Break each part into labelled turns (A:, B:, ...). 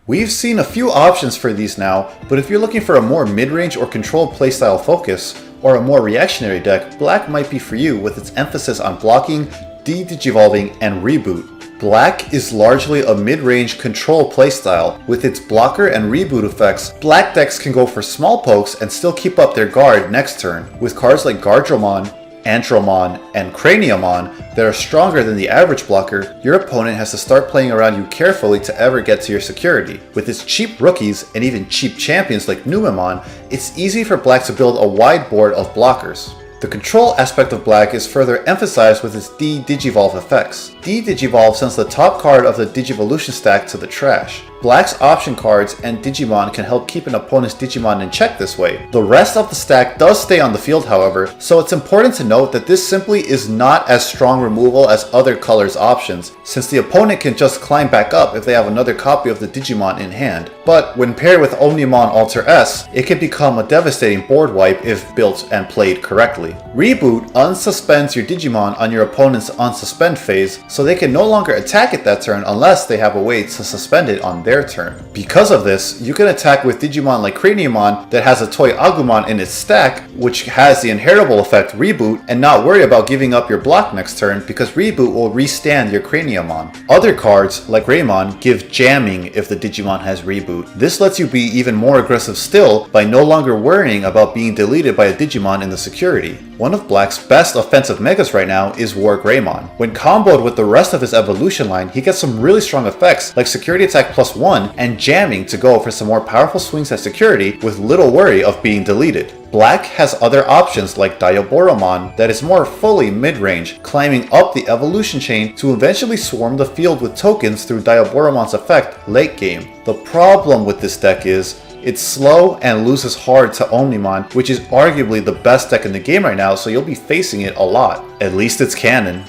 A: We've seen a few options for these now, but if you're looking for a more mid-range or controlled playstyle focus, or a more reactionary deck, Black might be for you with its emphasis on blocking, Digivolving, and Reboot. Black is largely a mid-range control playstyle. With its blocker and reboot effects, Black decks can go for small pokes and still keep up their guard next turn. With cards like Guardromon, Andromon, and Craniamon that are stronger than the average blocker, your opponent has to start playing around you carefully to ever get to your security. With its cheap rookies and even cheap champions like Numemon, it's easy for Black to build a wide board of blockers. The control aspect of Black is further emphasized with its D-Digivolve effects. D-Digivolve sends the top card of the Digivolution stack to the trash. Black's option cards and Digimon can help keep an opponent's Digimon in check this way. The rest of the stack does stay on the field however, so it's important to note that this simply is not as strong removal as other colors options, since the opponent can just climb back up if they have another copy of the Digimon in hand. But when paired with Omnimon Alter S, it can become a devastating board wipe if built and played correctly. Reboot unsuspends your Digimon on your opponent's unsuspend phase, so they can no longer attack it that turn unless they have a way to suspend it on their turn. Because of this, you can attack with Digimon like Craniamon that has a Toy Agumon in its stack, which has the inheritable effect Reboot, and not worry about giving up your block next turn because Reboot will restand your Craniamon. Other cards, like Raymon, give jamming if the Digimon has Reboot. This lets you be even more aggressive still by no longer worrying about being deleted by a Digimon in the security. One of Black's best offensive megas right now is War Greymon. When comboed with the rest of his evolution line, he gets some really strong effects like security attack +1 and jamming to go for some more powerful swings at security with little worry of being deleted. Black has other options like Diaboromon that is more fully mid-range, climbing up the evolution chain to eventually swarm the field with tokens through Diaboromon's effect late game. The problem with this deck is it's slow and loses hard to Omnimon, which is arguably the best deck in the game right now, so you'll be facing it a lot. At least it's canon.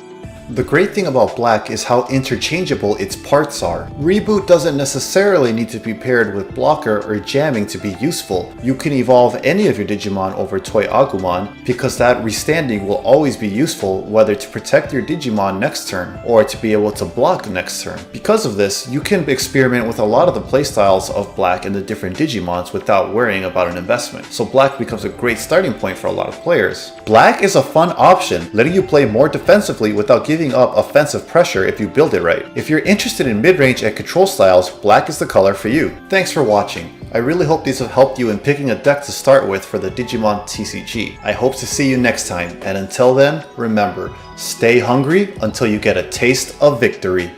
A: The great thing about Black is how interchangeable its parts are. Reboot doesn't necessarily need to be paired with blocker or jamming to be useful. You can evolve any of your Digimon over Toy Agumon because that restanding will always be useful, whether to protect your Digimon next turn or to be able to block next turn. Because of this, you can experiment with a lot of the playstyles of Black and the different Digimons without worrying about an investment. So Black becomes a great starting point for a lot of players. Black is a fun option, letting you play more defensively without giving up offensive pressure if you build it right. If you're interested in mid-range and control styles, Black is the color for you. Thanks for watching. I really hope these have helped you in picking a deck to start with for the Digimon TCG. I hope to see you next time, and until then, remember, stay hungry until you get a taste of victory.